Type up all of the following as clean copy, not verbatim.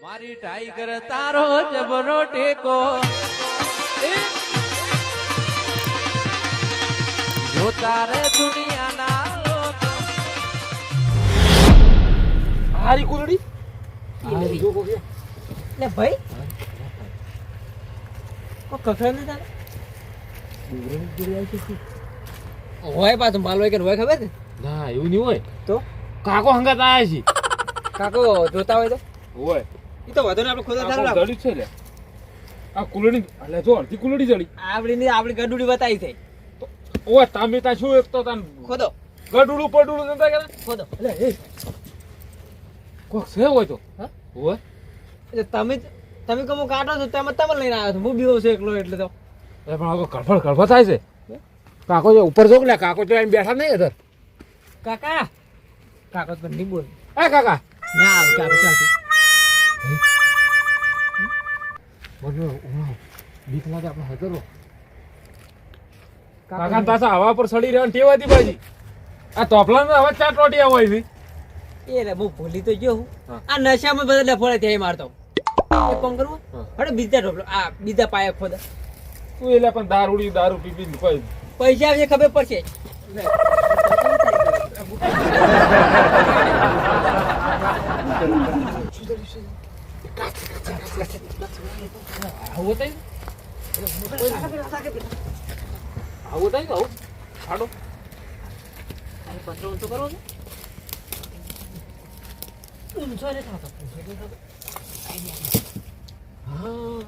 મારી ટાઈગર તારો જબરો ટેકો જો તારે દુનિયાના લોકો હારી કુલડી લે ભાઈ કો કખરા ને તારે હોય પાછું માલ હોય કે હોય ખબર છે ના એવું નહીં હોય તો કાકો હંગાત આયા છે કાકો જોતા હોય તો હોય ઈ તો વધુ ને આપણે ખોદા ચાલુ જડી છે લે આ કુલડી અલે જો અડધી કુલડી જડી આપણી ગડુડી બતાવી થઈ ઓય તમે તા શું એક તો તન ખોદો ગડુડું પડુડું નતા કે ખોદો અલે એ કોક છે હોય તો હા હોય એટલે તમે કમો કાઢો છો તેમાં તમે લઈને આવ્યો છો હું બીવો છું એકલો એટલે તો એ પણ આ કડફડ થાય છે કાકો જો ઉપર જોક લે કાકો તો એમ બેઠા નહીં અધર કાકા કાકો તો નહીં બોલ એ કાકા ના આવે કાકો ચાલશે બોલો બીક લાગે આપણે હજરો કાકા પાછા હવા પર સડી રહેવાની ટેવ હતી પાછી આ તોફલા ને હવે ચાર ટોટિયા હોય છે એ રે હું ભૂલી તો ગયો હું હા. આ નશામાં બધા લફોડે ત્યાં મારતો એક કામ કરવું હા. અરે બીજા ઢોકળો આ બીજા પાયા ખોદા તું એટલે પણ દારૂ પી પી કોઈ પૈસા આવશે ખબર પડશે આવું થાય આવું થાય તો આડો પત્રો ઊંચો કરવો છે ઊંચો ને થતો હા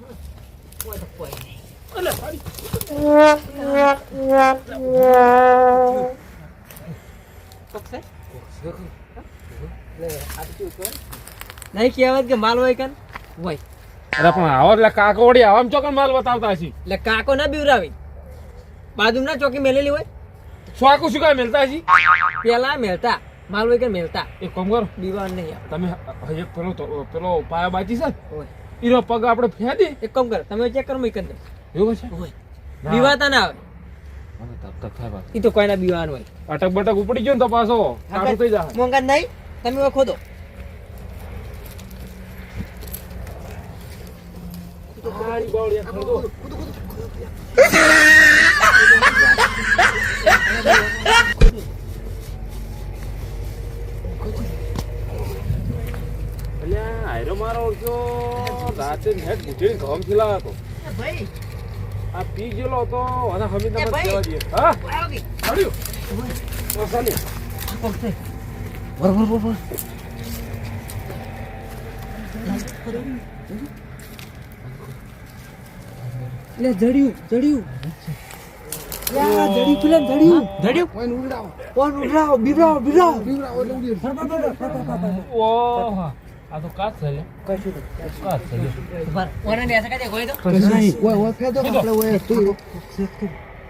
કોઈ તો કોઈ નહીં અલે સારી પકસે નહીં કહેવાય કે માલ હોય કન હોય અરે પણ આવો એટલે કાકોડી આવામ ચોકન માલ બતાવતા હશી એટલે કાકો ના બીવરાવી બાજુના ચોકી મેલેલી હોય સ્વાકુ શું કાંઈ મેલતા હશી પેલા મેલતા માલ હોય કે મેલતા એક કામ કરો બીવા નહીં આવે તમે એક પેલો પાયા બાજી છે ને હોય એનો પગ આપણે ફેંદી એક કામ કર તમે ચેક કરો મેં કરી એવું છે હોય બીવાતા ના આવે મને તક થાય બાકી ઈ તો કોઈના બીવાનું હોય અટક બટક ઉપડી ગયો ને તો પાછો કાઢું થઈ જાય મોંઘા નહીં તમે હવે ખોદો હારી બાવળિયા ખરદો અલ્યા આયરો મારો ઓળખ્યો રાતે નેટ ગુજરી ઘમ ખીલા હતો ભાઈ આ પી ગયેલો હતો અને હમી એ તમે ભાઈ. કહેવા દઈએ હા આવગી મળ્યું તો ચાલી પકસે બરોબર લે જડ્યું યા જડ્યું પેલા જડ્યું કોણ ઉડાવો બીવરાવો ઓહ આ તો કાચ છે લે કશું કાચ છે લે ઓને બેસે કાજે હોય તો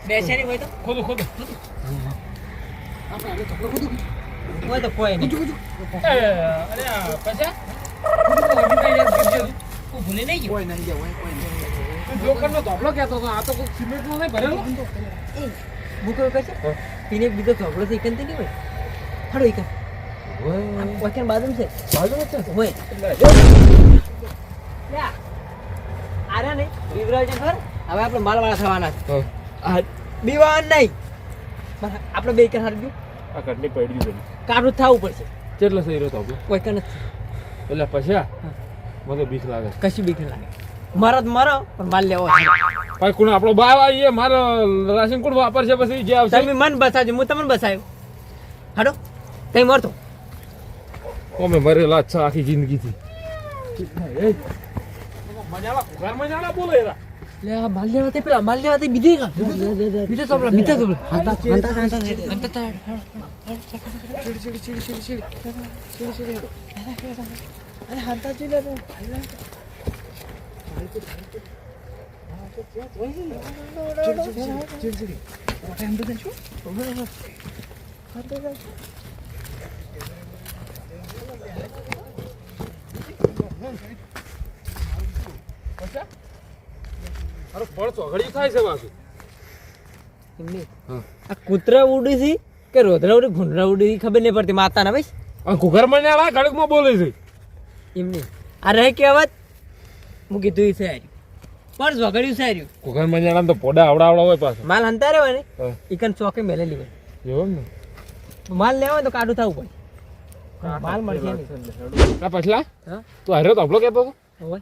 બેસે ની હોય તો ખોદો હોય તો કોઈ નહીં અરે પૈસા તું ભૂલી નહીં ગયો જોકરનો ધોપલો કહેતો હતો આ તો કોઈ સિમેન્ટનો નહીં ભરેલો ભૂકો કશે પીને બીજો ઝોપડો છે એકંત નહીં હોય હડો એકન ઓકેન બાજુ છે હોય યા આરે નહીં બીવરાજ ખબર હવે આપણે માલવાળા થવાના છે આ બીવાન નહીં આપણે બે કે હારજો આ કટલી પડી ગઈ કાઢું થવું પડશે કેટલો સહી રહ્યો ધોપલો કોઈ કે નથી એટલે પછી મને બીક લાગે કશું બીક ન લાગે મારો તો મારો પણ માલ લેવો છે. ભાઈ કોણ આપણો બાવ આવીએ મારો રાશન કોણ વાપરશે પછી જે આવશે તમે મન બસાવજો હું તમને બસાવ્યો હાડો કઈ મરતો અમે મરેલા જ છે આખી જિંદગીથી મજાલા બોલે એરા લે આ માલ લેવા તે પેલા માલ લેવા તે બીજે કા બીજે સોપલા હાંતા અરે હાંતા ચીલે તો અરે ફળ ચોઘડી થાય છે પાછું એમની હા આ કૂતરા ઉડી છે કે રોધરા ઉડી ઘૂંટરા ઉડી ખબર નહીં પડતી માતા ના ભાઈ આ ઘુઘર મણ્યાળા ઘડીકમાં બોલે છે એમની આ રહે કહેવત હું કીધું છે હાર્યું પણ ઝઘડ્યું છે હાર્યું કોકણ મંજાણા તો પોડા આવડા હોય પાછા માલ હંતારે હોય ને હા. ઈકન ચોકે મેલેલી હોય એવું ને માલ લેવા હોય તો કાઢું થવું પડે માલ મળશે નહીં આ પછલા હા તું હાર્યો તો આપણો કહેતો હતો હોય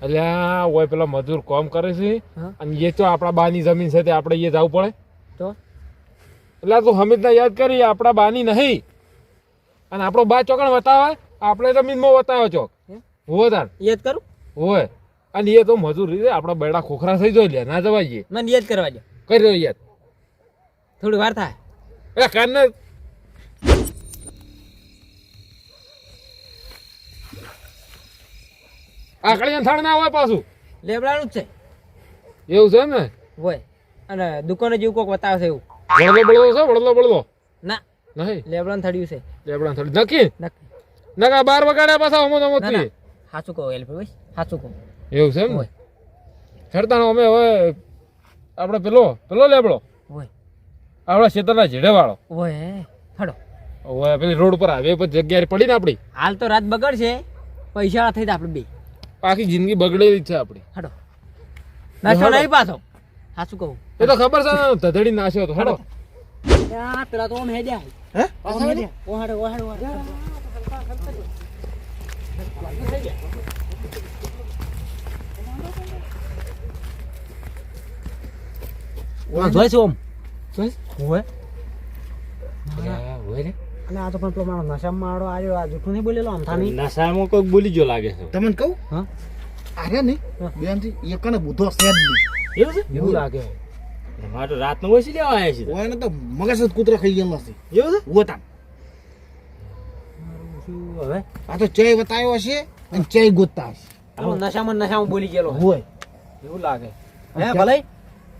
અલ્યા ઓય પેલા મજૂર કામ કરે છે હા અને એ તો આપણા બાની જમીન છે તે આપણે એ જવું પડે તો એટલે તું હમીદને યાદ કરી આપણા બાની નહીં અને આપણો બા ચોકણ વતાવે આપણે જમીનમાં વતાવ્યો ચોક હમ? હોય તાર યાદ કરું હોય અને એ તો મજૂરી છે આપણા બેડા ખોખરા થઈ જાય લે ના જવાઈએ મને યાદ કરવા દો કરી રહ્યો યાદ થોડી વાર થાય એટલે કાનને આકડીને થાળ ના હોય પાછું લેબડાનું જ છે એવું છે ને હોય અને દુકાને જેવું કોક બતાવે છે એવું વળલો બળદો છે વળલો ના નહીં લેબડાનું થડ્યું છે લેબડા થોડી નક્કી નક્કી નકા 12 વગાડ્યા પાછા અમો અમો ના ના સાચું કહો એલ ભાઈ સાચું કહું એવું છે એમ ને હોય હેડતાનો અમે હવે આપણે પેલો લેબડો હોય આપણા ખેતરના જેડે વાળો હોય હડો હવે પેલી રોડ પર આવે પછી જગ્યાએ પડી ને આપણી હાલ તો રાત બગડશે પૈસા થઈ આપણે બે આખી જિંદગી બગડેલી જ છે આપણી હડો નાખો નહીં પાછો સાચું કહું એ તો ખબર છે ને ધધડી નાખ્યો તો હેડો પેલા તો ઓમ હેડ્યા હે ઓમ હેડ્યા ઓહાડે ઓહાડે ઓહાડે જોઈ છે ઓમ જોઈ હોય હોય રે અને આ તો પણ પેલો મારો નશામાં મારો આવ્યો આ જૂઠું નહીં બોલેલો આમ થાની નશામાં કોઈક બોલી જો લાગે છે તમને કહું હા આર્યા ને હા. બેનથી એકને બુધો સેજ નહીં એવું છે એવું લાગે મારે તો રાતનો વસી લેવા આવ્યા છે ઓય ને તો મગજ જ કૂતરો ખાઈ ગયેલો છે એવું છે હોતા શું હવે આ તો ચય બતાવ્યો હશે અને ચય ગોતતા હશે પેલો નશામાં બોલી ગયેલો હોય એવું લાગે હે ભલે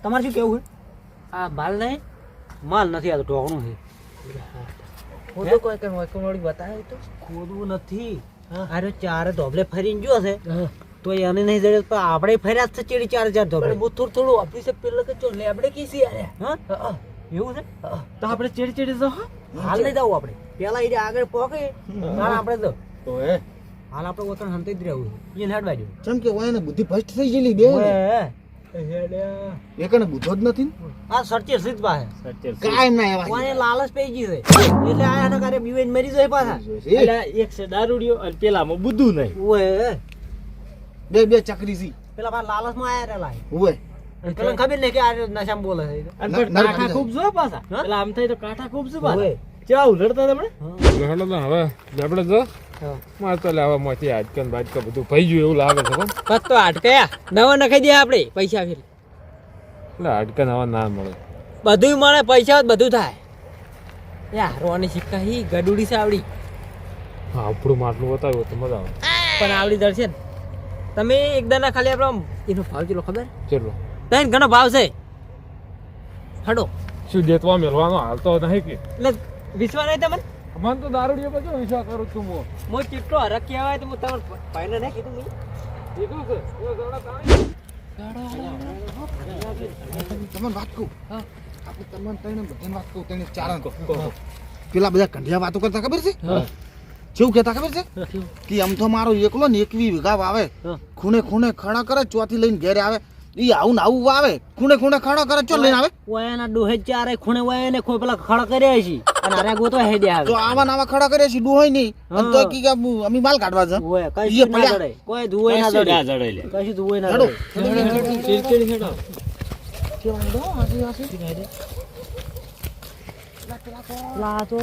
તમારે શું કેવું છે આ માલ નહીં માલ નથી આ તો ઢોકણું છે ખોદો કોઈ કઈ વળી બતાવે તો ખોદવું નથી અરે ચારે ધોબલે ફરીને જો છે તો એને નહીં જડે તો આપણે ફર્યા જ છે ચેડી ચાર ધોબલે બહુ થોડું ઓફિસે પેલો કે ચો લેબડે કીસી આરે હા એવું છે તો આપણે ચેડી જાવ હાલ નહીં જાવ આપણે પેલા એ આગળ પોકે હાલ આપણે તો તો હે હાલ આપણે ઓતણ હંતે જ રહેવું એને હેડવા દો ચમ કે ઓય ને બુદ્ધિ ભ્રષ્ટ થઈ ગયેલી બે એકને બુધો જ નથી ને. આ સર્ચે સીધ પાસે કાયમ ના એવા કોને લાલચ પઈ ગઈ છે એટલે આયા ના કારે બીવેન મરી જાય પાછા એટલે એક છે દારૂડિયો અને પેલામાં બુદ્ધું નહીં ઓએ બે ચકરી સી પેલા પાછા લાલચ માં આયા રેલા હોય અને પેલા ખબર નહીં કે આ નશામાં બોલે છે અને નર- પણ નર- કાંઠા ખૂબ જો પાછા હા? પેલા આમ થાય તો કાંઠા ખૂબ છે ઓએ. પાછા કેવા ઉલડતા તમને હેડો તો હવે લેબડે જો મારે તો લેવા માંથી આજકન બાજકા બધું થઈ ગયું એવું લાગે છે પણ બસ તો અટકયા નવા નખાઈ દે આપણે પૈસા ફેર એટલે આજકન હવે ના મળે બધું મળે પૈસા બધું થાય યા રોની સિક્કા હી ગડુડી છે આવડી હા આપણું માટલું બતાવ્યું તો મજા આવે પણ આવડી દર્શે ને તમે એકદમ ના ખાલી આપણો એનો ભાવ કેટલો ખબર ચલો તને ઘણો ભાવ છે હડો શું દેતવા મેળવાનો હાલ તો નહીં કે એટલે વિશ્વાસ નહીં તમને મને તો દારૂડિયો પર કેવો વિશ્વાસ કરું છું હું હું કેટલો હરક કહેવાય તો હું તમારે ભાઈને નહીં કીધું મેં કીધું છે એ દાડા તાણી. તમને વાત કહું આપણે તમને તઈને બધાને વાત કહું તઈને ચારણ કહો પેલા બધા કંઢિયા વાતો કરતા ખબર છે કેવું કહેતા ખબર છે કે આમ તો મારો એકલો ને 21 વીઘા વાવે ખૂણે ખૂણે ખડા કરે ચોથી લઈને ઘેરે આવે ઈ આવું ને આવું વાવે ખૂણે ખૂણે ખડા કરે ચો લઈને આવે ઓયાના ડોહે ચારે ખૂણે ઓયા ને કોઈ પેલા ખડા કર્યા છે અને આરે ગોતો હેડ્યા તો આવા નાવા ખડા કરે છે ડૂહોય નહીં અને તો કી કે અમે માલ કાઢવા છે ઓય ઈ કઈ ના પડ્યા. જડે કોઈ ધુવે ના કશું જડે ના જડે લે કશું ધુવે ના હેડો. જડે લા તો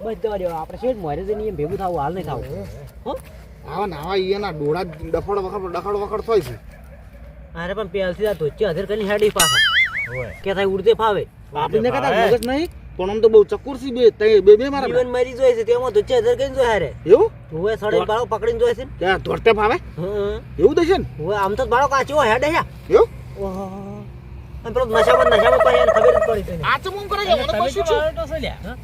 બધા દેવા આપણે શેઠ મોરે જઈને એમ ભેગું થાવું હાલ નહીં થાવું હો આવા નાવા એના ડોળા ડફડ વખડ થાય છે અરે પણ પેલથી આ ધોચી હાજર કરીને હેડી પાછા કે થાય ઉડતે ફાવે આપણે કહેતા મગજ નહીં પણ આમ તો બહુ ચકુરસી બે મારા જીવન મરી જોય છે તેમાં ધોચી હાજર કરીને જોય હારે એવું ધુવે સડે બાળો પકડીને જોય છે ત્યાં ધોરતે ફાવે હા એવું થશે ને હવે આમ તો બાળો કાચો હેડે છે એવું ઓહો અને પેલો નશામાં પછી એને ખબર જ પડી તને આ ચમ કરે છે મને તમે કશું કેવા તો છે લ્યા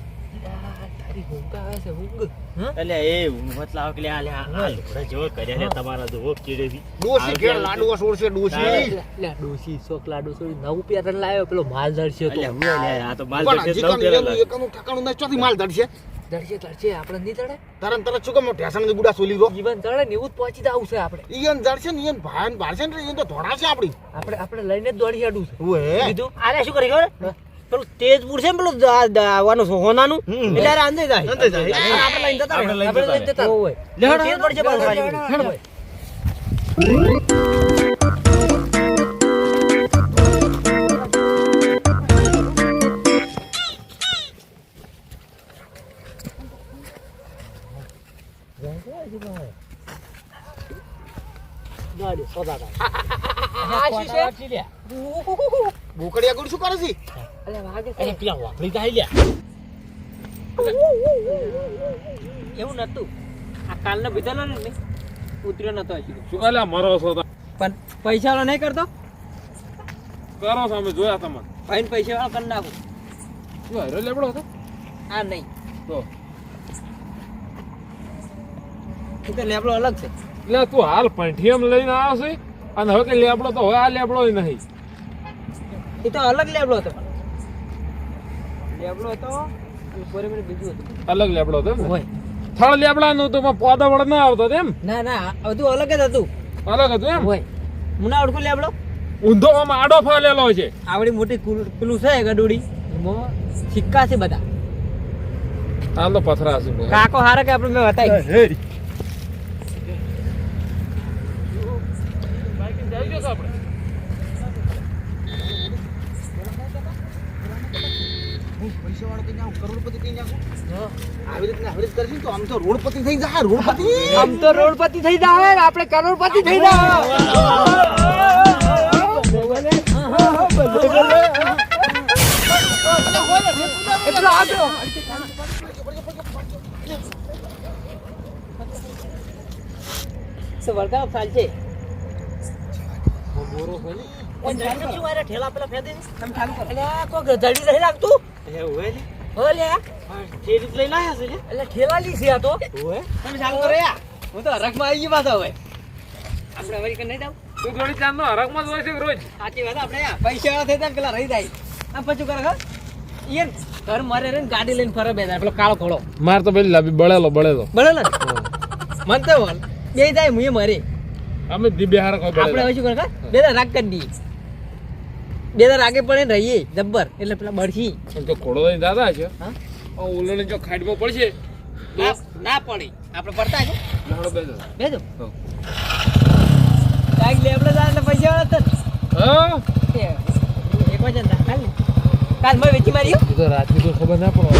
એટલે એ ઊંઘત લાવો કે આ લુગડા જેવો કર્યા ને તમારા જો ચીડેથી ડોસી ઘેર લાડવો છોડશે ડોસી ડોસી ચોકલા ડોસી નવું પેટર્ન લાવ્યો પેલો માલ દળશે તો એટલે હું લે આ તો માલ પણ દર્શે હજી નવ કાલે પેલા એનું એકનું ઠકાણું નહીં, ચોથી માલ ધરશે દળશે આપણે નહીં દળે તરત તરત શું કેમ ઢેસણ ની ગુડા સોલી દો જીવન દળે ને એવું જ પહોંચી જવું છે આપણે ઈયન જડશે ને ઈયન ભાન ભારશે ને ઈયન તો ધોડાશે આપડી આપણે લઈને જ દોડી હેડું છે ઓએ કીધું આરે શું કરી ખબર પેલું તેજપુર છે ને પેલું આવવાનું સોનાનું એટલે આરે અંદર જાય અંદર જાય. આપણે લઈને જતા આપણે લઈને જતા જતા હોય તેજ પડશે પાછું ગાડી સોદા બોકડિયા ગુડ શું કરે છે અલે વાગે અરે પેલા વાપરી જાય લ્યા એવું નતું આ કાલનો બીધેલો ને ઉતર્યો નતો હજી શું કાલે મરો છો તો? પણ પૈસા વાળો નહીં કરતો કરો સામે જોયા તમે ભાઈ પૈસા વાળો કરી નાખું શું હેરો લેબડો હતો આ નહીં તો એ તો લેબડો અલગ છે એટલે તું હાલ પંઠિયમ લઈને આવ્યો છે અને હવે કે લેબડો તો હવે આ લેબડો નહીં. એ તો અલગ લેબડો હતો લેબડો હતો અને પોરે મને બીજું હતું અલગ લેબડો હતો એમ ને? હોય થળ લેબડાનું તો પોદા વળ ના આવતો એમ ના ના બધું અલગ જ હતું અલગ હતું એમ હોય મુના ઓળખું લેબડો ઊંધો આમ આડો ફાલેલો છે. આવડી મોટી પેલું છે ગડુડી એમાં સિક્કા છે બધા આમ તો પથરા છે કાકો હારે કે આપણે મેં બતાવી પૈસા વાળો કઈ નાખું કરોડપતિ કઈ નાખું આવી રીતના કરશે ને તો આમ તો રોડપતિ થઈ જાય રોડપતિ આમ તો રોડપતિ થઈ જાય આપણે કરોડપતિ થઈ જાય એટલો આગળ સો વળગાવ ચાલશે ઠેલા પેલા ફેદે તમે ચાલુ કરો એટલે કોક જડી નહીં લાગતું એવું હોય ને હો લે ચેરીત લઈને આયા છે ને એટલે ઠેલા લી છે આ તો હોય તમે ચાલુ કરો યાર હું તો હરખમાં આવી ગઈ પાછો હવે આપણે હવે કઈ નહીં જાવ તું થોડી ચાંદનો હરકમાં જ હોય છે કે રોજ સાચી વાત આપણે યાર પૈસા વાળા થઈ જાય પેલા રહી જાય આમ પછી કરે ખબર ઈયન ઘર મારે રે ને ગાડી લઈને ફરે બે જાય પેલો કાળો ઘોડો માર તો પેલી લાવી બળેલો બળે ને મન તો બોલ બે જાય મુએ મરી અમે દી બિહાર કોઈ આપણે હવે શું કરે ખબર બે રાગ કરી દઈએ બે રાગે પડે ને રહીએ જબ્બર એટલે પેલા બળશી તો ઘોડો લઈને દાદા છે હા ઓલોને જો ખાડમાં પડશે ના પડી આપણે પડતા છે લહડો બેસો બેજો કાંઈક લે આપણે જાય એટલે પૈસા વાળા હા તો એક વચન કાલ કાલ મેં વેચી માર્યો એ તો રાતની તો ખબર ના પડે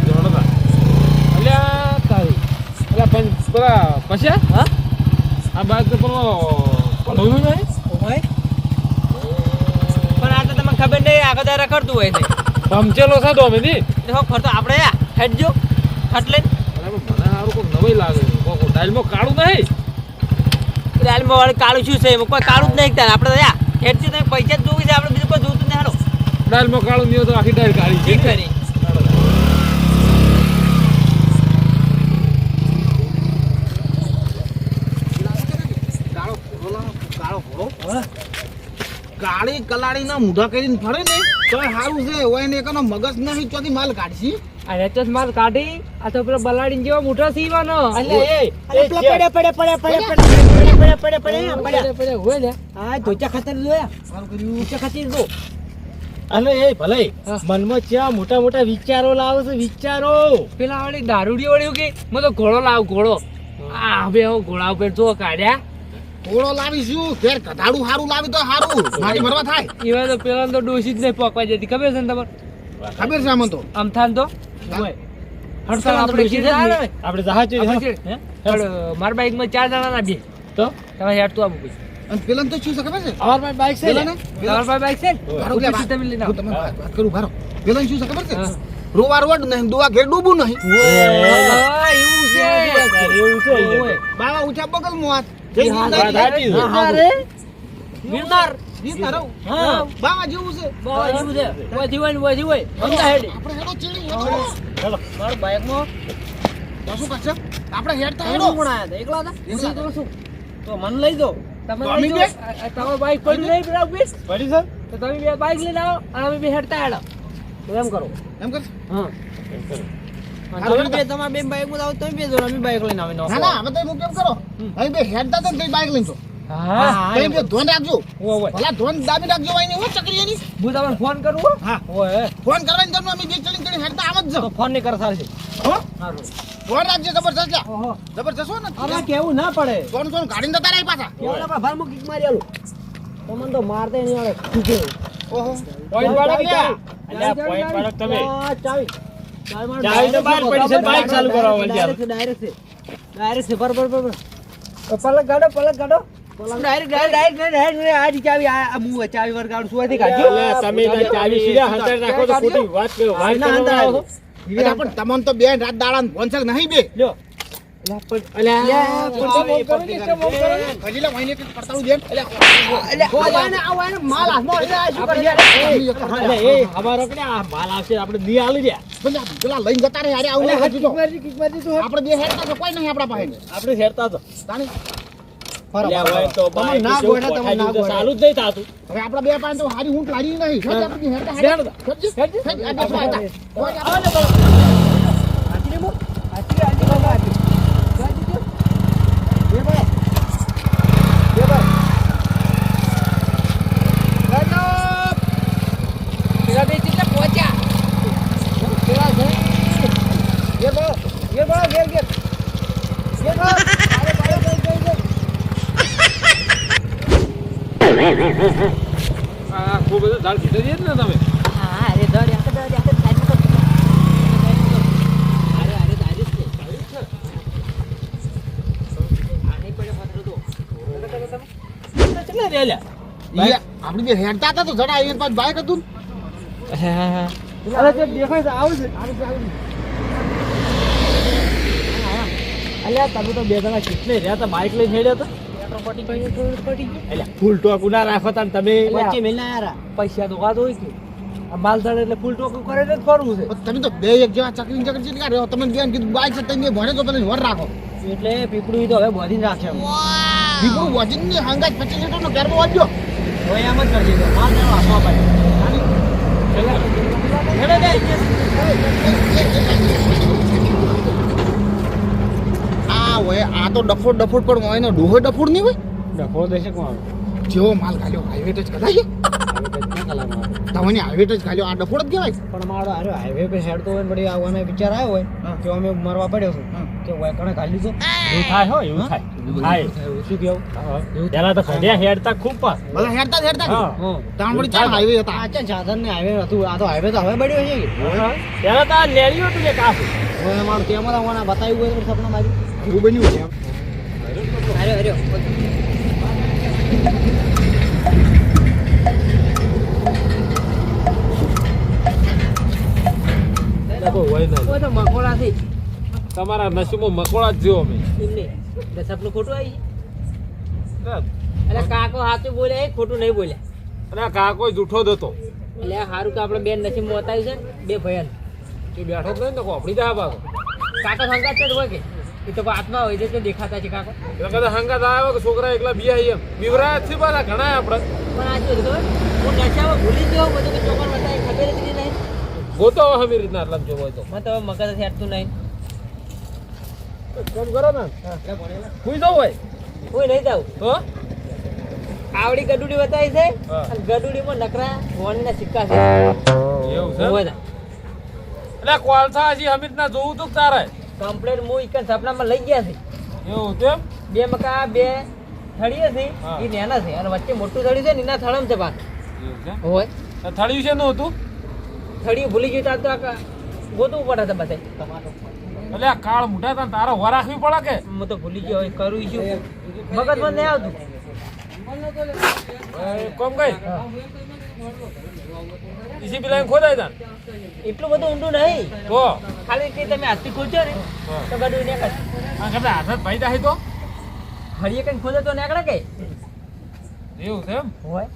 જણો અલ્યા તારી અલ્યા પણ પેલા પછી હા આ બાદ તો પેલો પડવું નહીં હોય પણ આ તો તમને ખબર નહીં આગળ દારા કરતું હોય છે પમચેલો છે તો અમે દી દેખો ખર્ચો આપણે હેડજો ખટ લઈને અરે મને સારું કોઈ નવાઈ લાગે છે કોઈ દાલમાં કાળું નહીં દાલમાં વાળું કાળું શું છે એમાં કોઈ કાળું જ નહીં તાર આપણે તો હેડજો તમે પૈસા જ જોવું છે આપણે બીજું કોઈ જોતું નહીં હાલો દાલમાં કાળું નહીં હોય તો આખી દાલ કાળી છે ઠીક કરી કાળી કલાડી ના મૂઢા કરીને ફરે ને તો સારું છે હોય ને એનો મગજ નહીં ચોથી માલ કાઢશી આ રેચસ માલ કાઢી આ તો પેલો બલાડીને જેવો મોટો સીવાનો એટલે હોય ને હા ધોચા ખાતર જોયા સારું કર્યું ધોચા ખાતર જો અને એ ભલે મનમાં ચા મોટા મોટા વિચારો લાવો છે વિચારો પેલા વાળી દારૂડી વાળી કે મેં તો ઘોડો લાવ ઘોડો આ હવે હું ઘોડા ઉપર જો કાઢ્યા ઘોડો લાવીશું ઘેર કઢાડું સારું લાવી તો સારું મારી ભરવા થાય એવા તો પેલા તો ડોસી જ નહીં પોકવા જતી ખબર છે ને તમારે ખબર છે આમાં તો આમ થાન તો હડતાલ આપણે કીધા ને આપણે જહાજ આપણે છે. પણ મારા બાઈક માં 4 જણાના બે તો તમે હેડ તો આપું પછી અને પેલા તો શું છે ખબર છે અમાર પાસે બાઈક છે પેલાને તમારા પાસે બાઈક છે ને? ભારો લે, પછી તમે લઈને હું આવો. તમને વાત કરું ભારો પેલા શું છે ખબર છે રોવા રોડ નહીં દુવા ઘેર ડૂબું નહીં હા, એવું છે એવું છે ઓય. બાવા ઊંચા બગલ માં હા, હાથ અરે, ગિરનાર ઈ તારો હા. બા જેવું છે બહુ અજીબ છે વધી હોય ને વધી હોય સમજા હેડી આપણે હેડો ચીડી હેડો ચાલો મારું બાઇકમાં તો શું કરશે આપણે હેડતા તમે હેડો કોણ આયા હતા એકલા હતા એકલા હતા. તો શું તો મને લઈ દો તમે તો લઈ અમે દો તમારું બાઇક પડ્યું નહીં પેલા ઓફિસ પડી સર તો તમે બે બાઇક લઈને આવો અને અમે બે હેડતા હેડો તો એમ કરો એમ કર હા હાલો, તમે બે તમારા બે બાઇક માં આવો તમે બે જો અમે બાઇક લઈને આવીને ના ના હવે તો હું કેમ કરો અહીં બે હેડતા તો કઈ બાઈક લઈને છો હા તમે બે ધોન રાખજો ઓય ભલા ધોન દાબી રાખજો હોય ને હો ચકરી એની હું તમને ફોન કરું હો હા ઓય ફોન કરવાની જરૂર અમે બે ચડી હેડતા આમ જ તો જાઓ ફોન નહીં કરે સારું છે હો સારું ફોન રાખજો જબરજસ્ત જા ઓહો જબરજસ્ત હો ને અરે કેવું ના પડે ફોન ફોન ગાડીને જતા રહે પાછા કેવું ના પડે ભારમાં કિક મારી આલું તમને તો મારતે નહીં આવે ઠીકે ઓહો પોઈન્ટ વાળો ક્યાં અલ્યા, point વાળો તમે. ચાવી ચાવી તો બહાર પડી છે, બાઇક ચાલુ કરાવો વળી ડાયરેક્ટ છે બરોબર બરોબર પલક ગાડો ડાયરેક્ટ આ ચાવી આ હું ચાવી વરગાડું શું હતી કાઢજો અલ્યા, તમે તો ચાવી સીધા હંતાડી નાખો તો ખોટી વાત કરો. વાત ના, કરવા ના, આવો છો? અલ્યા, પણ તમને તો બે રાત દાડા ફોન છે કે નહીં બે લ્યો અલ્યા, હજી લે વહીને કંઈક પડતાળું દે માલ હાથમાં હોય ને, આ શું કરી અલ્યા, એ અમારો કે આ માલ આવશે આપણે દી આલી દે. પેલા લઈને જતા રહે યાર આવું નહીં હજુ તો. કિક મારી તું આપણે બે હેડતા તો કોઈ નહીં આપણા પાસે આપણે હેરતા તો તાણી. અલ્યા, હોય તો તમે બાઇક ના શું ગોળે, તમે કોઠાઈ ના તો ગોળે. ચાલુ જ નહીં થાતું. હવે આપણા બે પાસે તો હારી ઊંટ લાડી નહીં હેડ આપણે હેડતા હેડ આ બેસો હેડતા. હાથી મો હાથી બાબા હાથી બે ભાઈ પેલા બે ચીટે પહોંચ્યા પેલા છે ये बड़ो गेर આ ખૂબ બધું ઝાડ કીધું છે ને તમે હા અરે દોડ યાર સાઈડ માં અરે દાદી છે આને પડે પથરો તો કેટલા રે અલ્યા? ઈ આપણે બે હેડતા હતા તો જડા અહીંયા પાસે બાઈક હતું અરે તે દેખાય છે આવું છે અલ્યા, તમે તો બે જણા કેટલે રહ્યા હતા બાઇક લઈને હેડ્યા હતા? અલ્યા, ફૂલ ટોક ના રાખો તા ને તમે. વચ્ચે મેલના યાર પૈસા તો કાતો હોય કે આ માલ ધડે એટલે ફૂલ ટોકું કરે ને જ ફરવું છે પણ તમે તો બે એક જેવા ચકરી ચીટકા રહ્યો તમે બેન કીધું બાઈક છે તમે ભણે તો તમે વર રાખો એટલે પીપળું તો હવે બોધીને રાખશે દીકરું વજનની હંગાત 25 લીટરનો ગરબો વાગ્યો હવે એમ જ કરજે માલ ધડો હાથમાં પાડે આ હોય આ તો ડફોડ પણ હોય ને ડોહો ડફોડ નહીં હોય ડફો દેશે કોણ? જેવો માલ ખાલ્યો હાઈવે ટચ કરાય તમને હાઈવે ટચ ખાલ્યો આ ડફોડ જ કહેવાય પણ મારો અરે હાઈવે પર હેડતો હોય ને વળી આવવાનો વિચાર આવ્યો હોય કે અમે મરવા પડ્યો છું કે વૈકણે ખાલી છે એવું થાય હો, એવું થાય. થાય. શું કેવું પેલા તો ખડ્યા હેડતા ખૂબ પાસ. ભલે હેડતા જ હેડતા હા. તાણ વળી ચાલ હાઈવે હતા આ છે સાધન ને હાઈવે હતું આ તો હાઈવે તો હવે બન્યો છે કે પેલા તો આ લેડ્યું હતું કે કાફી. હવે મારું કેમેરા મને બતાવ્યું હોય તો સપના મારી એવું બન્યું છે અરે અરે કોઈ હોય ના તો મકોડા થી તમારા નસીબમાં મકોડા જ જેવો અમે એમને સપનું ખોટું આવી એટલે કાકો સાચું બોલ્યા એ ખોટું નહીં બોલ્યા અને આ કાકો જૂઠો જ હતો એટલે સારું કે આપણે બેન નસીબમાં બતાવ્યું છે બે ભયન એ બેઠો જ નહીં ને કોપડી જાય પાછો કાકો સંગાત જ હોય કે એ તો આત્મા હોય છે તે દેખાતા છે કાકો એટલે કદાચ હંગાત આવ્યો કે છોકરા એકલા બિયા એમ બીવરાયા જ છે પાછા ઘણા આપણે પણ આ શું ખબર હું નશામાં ભૂલી ગયો બધું કે ચોકર બતાવી ખબર જ નહીં ગોતો હવે હમી રીતના આટલા જોવો હોય તો મને તો મગજ હેઠતું નહીં કામ કરો ને સુઈ જવું હોય કોઈ નહીં જાવ તો આવડી ગડુડી બતાવી છે હા. અને ગડુડીમાં નકરા વોનના સિક્કા છે એવું છે હોય ના. એટલે કોલસા હજી હમીદ ના જોવું તું તારે કમ્પ્લેટ હું એક સપનામાં લઈ ગયા છે એવું તેમ બે મકા બે થળીએ છે હા. એ નાના છે અને વચ્ચે મોટું થળિયું છે ને એના થળમ છે પાછું એવું છે હોય આ થળિયું છે નું હતું થળિયું ભૂલી ગયું તો આ ગોતવું પડે છે બધે ટમાટો એટલે આ કાળ મોટા હતા ને તારે વાર રાખવી પડે કે હું તો ભૂલી ગયો હવે કરું છું મગજમાં નહીં આવતું કોમ ગઈ ઇસી પેલા ખોદાય તા એટલું બધું ઊંડું નહીં તો ખાલી કે તમે હાથથી ખોલશો ને હા. તો ગડું નીકળે આ કપડા હાથ જ ભાઈ જાય તો હળીએ કઈ ખોલે તો નીકળે કે એવું છે એમ હોય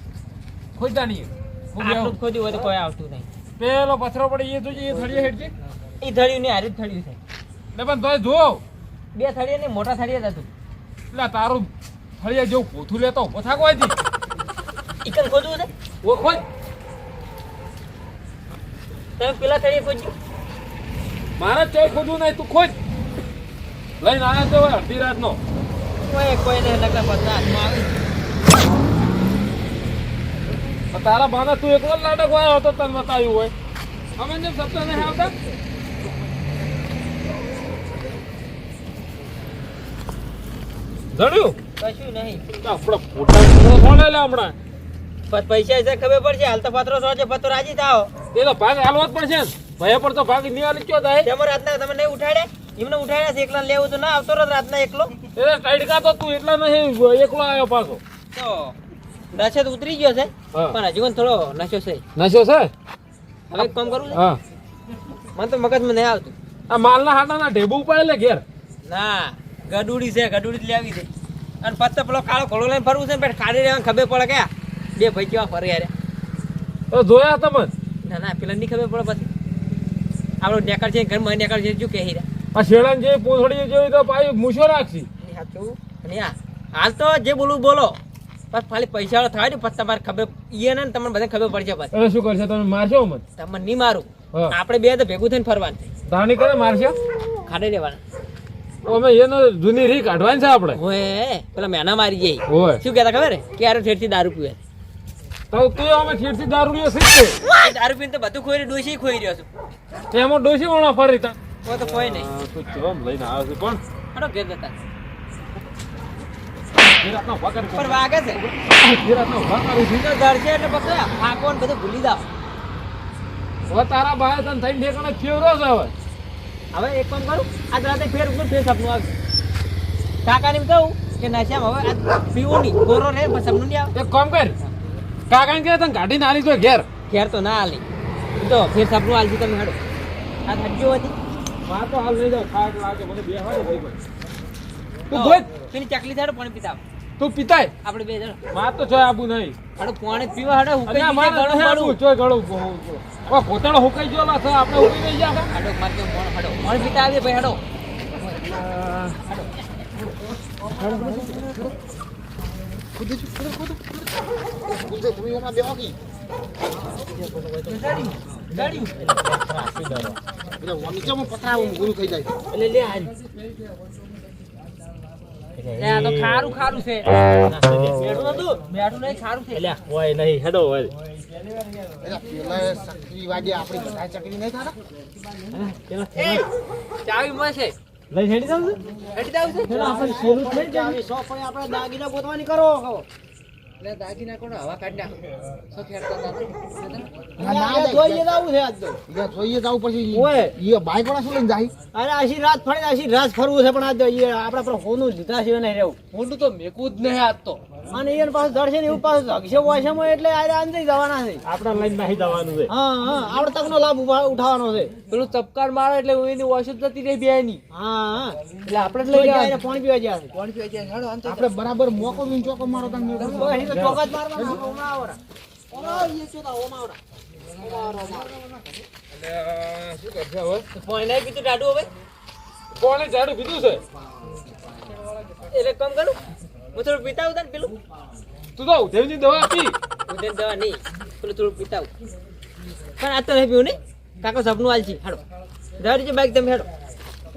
ખોદતા નહીં હું બેહું. આટલું જ ખોદ્યું હોય તો કોઈ આવતું નહીં. પેલો પથરો પડી એ જોજે એ થળીએ હેઠ છે એ થળિયું ને હારે જ થળિયું છે. એટલે પણ તોય જો બે થળિયા ને મોટા થળિયા જ હતું. એટલે તારું થળીએ જેવું પોથું લેતો ઉભો થાકો હતી ઈકન ખોદવું છે? ઓ ખોદ તમે પેલા થળિયે ખોદ્યું? મારે ચોય ખોદવું નહીં તું ખોદ લઈને આવ્યા તો હોય અડધી રાતનો કોઈ નહીં લગતા બધા હાથમાં આવે. તારા બાના તું એકલો જ નાટક વાળો હતો તને બતાવ્યું હોય અમે જેમ સપ્તાહ નહીં આવતા જણ્યું કશું નહીં. આપડે ફોટા છોડે લે હમણાં પણ પૈસા છે ખબર પડશે. હાલ તો પત્રો સોચે પત્રો રાજી થાઓ. એ તો ભાગ હાલવો જ પડશે ને ભય પર તો ભાગ નહીં હાલી કયો થાય જેમ રાતના તમે નહીં ઉઠાડે એમને ઉઠાડ્યા છે. એકલા લેવું તો ના આવતો રોજ રાતના એકલો એ ટાઈડકા તો તું એટલા નહીં એકલો આવ્યો પાછો તો નશો તો ઉતરી ગયો છે હા. પણ હજુ પણ થોડો નશો છે. નશો છે હવે એક કામ કરવું છે? હા મને તો મગજમાં નહીં આવતું. આ માલના હાટાના ઢેબુ ઉપાડે લે ઘેર ના ગડુડી છે, ગડુડી જ લેવી છે. અને પત્તા પેલો કાળો ઘોડો લઈને ફરવું છે ને પેટ ખાડી રહેવાનું ખબર પડે કે બે ભાઈ કેવા ફરે યાર. તો જોયા તમે ના ના પેલા નહીં ખબર પડે પછી આપણો નેકળ છે ઘરમાં નેકળ છે શું કહી રહ્યા. આ શેડાન જે પોથડી જેવી તો પાછી મૂછો રાખશી અને આ હાલ તો જે બોલવું બોલો બસ ખાલી પૈસા વાળો થાય ને પછી તમારે ખબર ઈએ ને તમને બધાને ખબર પડશે. પછી એટલે શું કરશે તમે મારશો મને તમને નહીં મારું. હા. આપણે બે તો ભેગું થઈને ફરવાનું છે. ધાણી કરે મારશે ખાડે રહેવાના તો અમે એનો જૂની રીત કાઢવાની છે આપણે ઓય પેલા મેના મારી જાય ઓય શું કહેતા ખબર હે કે યાર ઠેરથી દારૂ પીવે તો તું અમે ઠેરથી દારૂ લ્યો શીખશે એ દારૂ પીને તો બધું ખોઈ ડોસી ખોઈ રહ્યો છું. એમાં ડોસી વણા ફરી તા તો કોઈ નહીં. તું ચમ લઈને આવ્યો છે પણ હાડો ઘેર જતા રાતનો ભાગર પણ વાગે છે રાતનો ભાગર ઉઠી તો ઘર છે એટલે પછી આંખો ને બધું ભૂલી જાવ. હવે તારા બાય તને થઈને ઠેકાણે ફેરવો છે હવે હવે એક કામ કરું આજ રાતે ફેર ઉપર ફેર સપનું આવશે. કાકાને એમ કહું કે નશામાં હવે આજ પીવું નહીં ગોરો રહે પણ સપનું નહીં આવે. એક કામ કર કાકાને કે તને કાઢીને આલી તો ઘેર ઘેર તો ના હાલી તો ફેર સપનું હાલજી તમે હાડો આ હજ્જો હતી માં તો હાલ લઈ જાવ ખાટ લાગે મને બે હાડે ભાઈ તું ગોત પેલી ચકલી થાડો પાણી પીતા આવો. તું પિતાય આપણે બે જણ માં તો જોય આબુ નહીં હાડો પાણી પીવા હાડો અને હુકાઈ આ મારે ગયું નથી ગળું આબુ, જોય ગળું ઓ પોતાનો હુકાઈ ગયો છે આપણે હુકાઈ નહીં ગયા હાડો માર કે મોણ હાડો પાણી પીતા આવીએ ભાઈ હાડો. એટલે લે હાલ લે આ તો ખારું ખારું છે બેઠું નતું બેઠું નહીં ખારું છે. અલ્યા હોય નહીં હેડો હોય એ ચાવી મળશે લઈ હેડી જાવ હેડી જાવ છે આપણે શેરું જ નહીં જાવી. આપણે દાગીના ગોતવાની કરો એટલે દાગીના કોણ હવા કાઢ નાખો શું ખેડતા જોઈએ જાવું છે આજ તો. અરે આશી રાત ફરી આશી રાત ફરવું છે પણ આજ તો ઈ આપણા પર હોનું લીધા સિવાય નહીં રહેવું. મોટું તો મેકું જ નહીં આજ તો અને એને પાછું ધડશે ને એવું પાછું ધગશે વાસેમાં એટલે આરે અંદર જવાના છે. આપણા લાઈન નાહી જવાનું છે હા હા આપણે તકનો લાભ ઉઠાવવાનો છે. પેલું ચપકાર મારે એટલે હું એની વોશ જ જતી રહી બે ની હા હા એટલે આપણે જ લઈ લઈ જાય જવાનું. પાણી પીવા જાય પાણી પીવા જાય હેડો આમ તો આપણે બરાબર મોકો દઈને ચોકો મારો તમે બસ એ તો ચોકા જ મારવાના ઓમા આવરા ઓમા એ ચોકા ઓમા આવરા શું કરશે હવે પાણી નહીં પીતું ટાઢું હવે કોણે ઝાડુ પીધું છે એટલે કમ કરું હું થોડું પીતા આવું તને પેલું તું તો ઉધેવની દવા પી હું તેને દવા નહીં પેલું થોડું પીતા આવું પણ આજ તો નહીં પીવું નહીં કાકો સપનું હાલ છે હાડો દાડી છે બાઈક તમે હેડો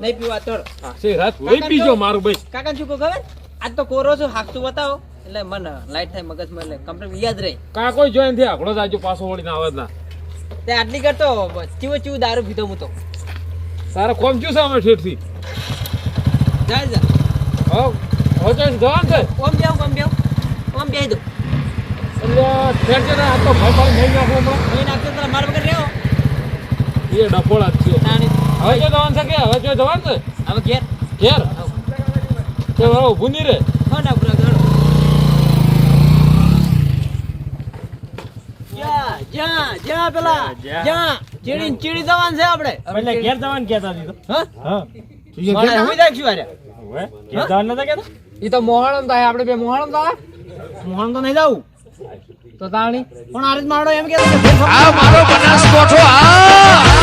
નહીં પીવા તો હેડો. હા સે રાત લઈ પીજો મારું ભાઈ કાકા શું કહું ખબર આજ તો કોરો છું હાકતું બતાવો એટલે મને લાઈટ થાય મગજમાં એટલે કમ્પ્લીટ યાદ રહે. કાકો જોઈને થી આખડો જાજો પાછો વળીને આવે જ ના તે આટલી કરતો ચીવો ચીવું દારૂ પીધો હું તો તારે કોમ શું છે અમે ઠેઠથી જાય જા હવે જવાનું છે ઓમ બેવ ઓમ બેહી દો એટલે ઠેઠ છે ને આ તો ભાઈ ભાઈ નહીં નાખો હમણાં અહીં નાખતો તો મારા વગર રહેવો એ ડફોળા જ છે તાણી હવે જો જવાનું છે કે હવે જો જવાનું છે હવે ઘેર ઘેર તો હવે ઊભું નહીં રે હો ના પૂરા ઘર જા પેલા જા ચીડી જવાનું છે આપણે એટલે ઘેર જવાનું કહેતા હતી તો. હા હા મારે હું રાખશું આરે હવે ઘેર જવાનું નતા કહેતા. ઈ તો મોહણમ થાય આપણે બે મોહણમ થાય મોહન તો નહીં જાવું તો તાણી પણ આરે જ મારડો એમ કે આ મારો બનાસકોઠો આ